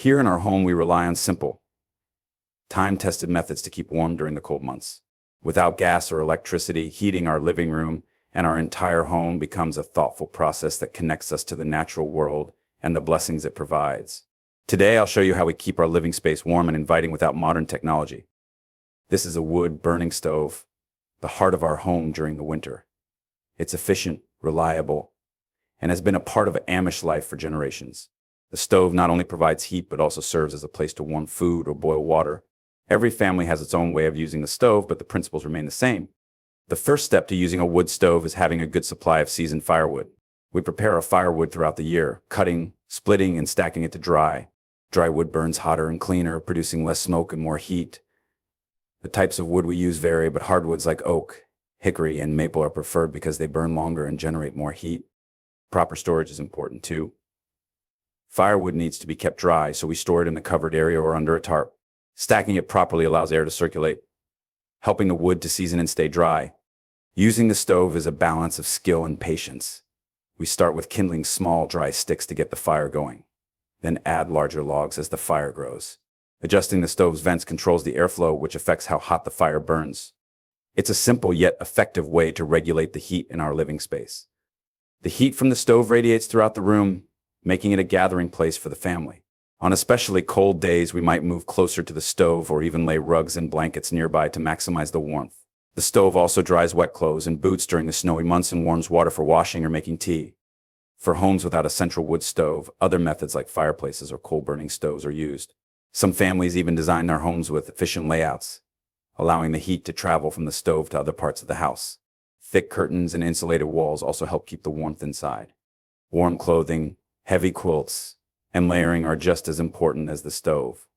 Here in our home, we rely on simple, time-tested methods to keep warm during the cold months. Without gas or electricity, heating our living room and our entire home becomes a thoughtful process that connects us to the natural world and the blessings it provides. Today, I'll show you how we keep our living space warm and inviting without modern technology. This is a wood burning stove, the heart of our home during the winter. It's efficient, reliable, and has been a part of Amish life for generations. The stove not only provides heat, but also serves as a place to warm food or boil water. Every family has its own way of using the stove, but the principles remain the same. The first step to using a wood stove is having a good supply of seasoned firewood. We prepare our firewood throughout the year, cutting, splitting, and stacking it to dry. Dry wood burns hotter and cleaner, producing less smoke and more heat. The types of wood we use vary, but hardwoods like oak, hickory, and maple are preferred because they burn longer and generate more heat. Proper storage is important too. Firewood needs to be kept dry, so we store it in a covered area or under a tarp. Stacking it properly allows air to circulate, helping the wood to season and stay dry. Using the stove is a balance of skill and patience. We start with kindling small, dry sticks to get the fire going, then add larger logs as the fire grows. Adjusting the stove's vents controls the airflow, which affects how hot the fire burns. It's a simple yet effective way to regulate the heat in our living space. The heat from the stove radiates throughout the room, making it a gathering place for the family. On especially cold days, we might move closer to the stove or even lay rugs and blankets nearby to maximize the warmth. The stove also dries wet clothes and boots during the snowy months and warms water for washing or making tea. For homes without a central wood stove, other methods like fireplaces or coal-burning stoves are used. Some families even design their homes with efficient layouts, allowing the heat to travel from the stove to other parts of the house. Thick curtains and insulated walls also help keep the warmth inside. Warm clothing, heavy quilts, and layering are just as important as the stove.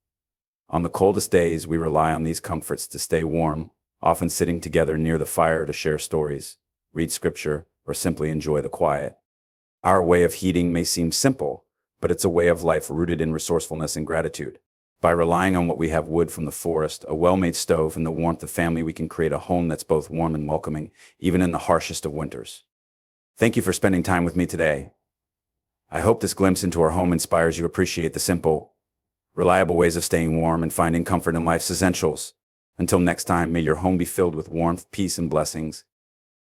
On the coldest days, we rely on these comforts to stay warm, often sitting together near the fire to share stories, read scripture, or simply enjoy the quiet. Our way of heating may seem simple, but it's a way of life rooted in resourcefulness and gratitude. By relying on what we have, wood from the forest, a well-made stove, and the warmth of family, we can create a home that's both warm and welcoming, even in the harshest of winters. Thank you for spending time with me today. I hope this glimpse into our home inspires you to appreciate the simple, reliable ways of staying warm and finding comfort in life's essentials. Until next time, may your home be filled with warmth, peace, and blessings.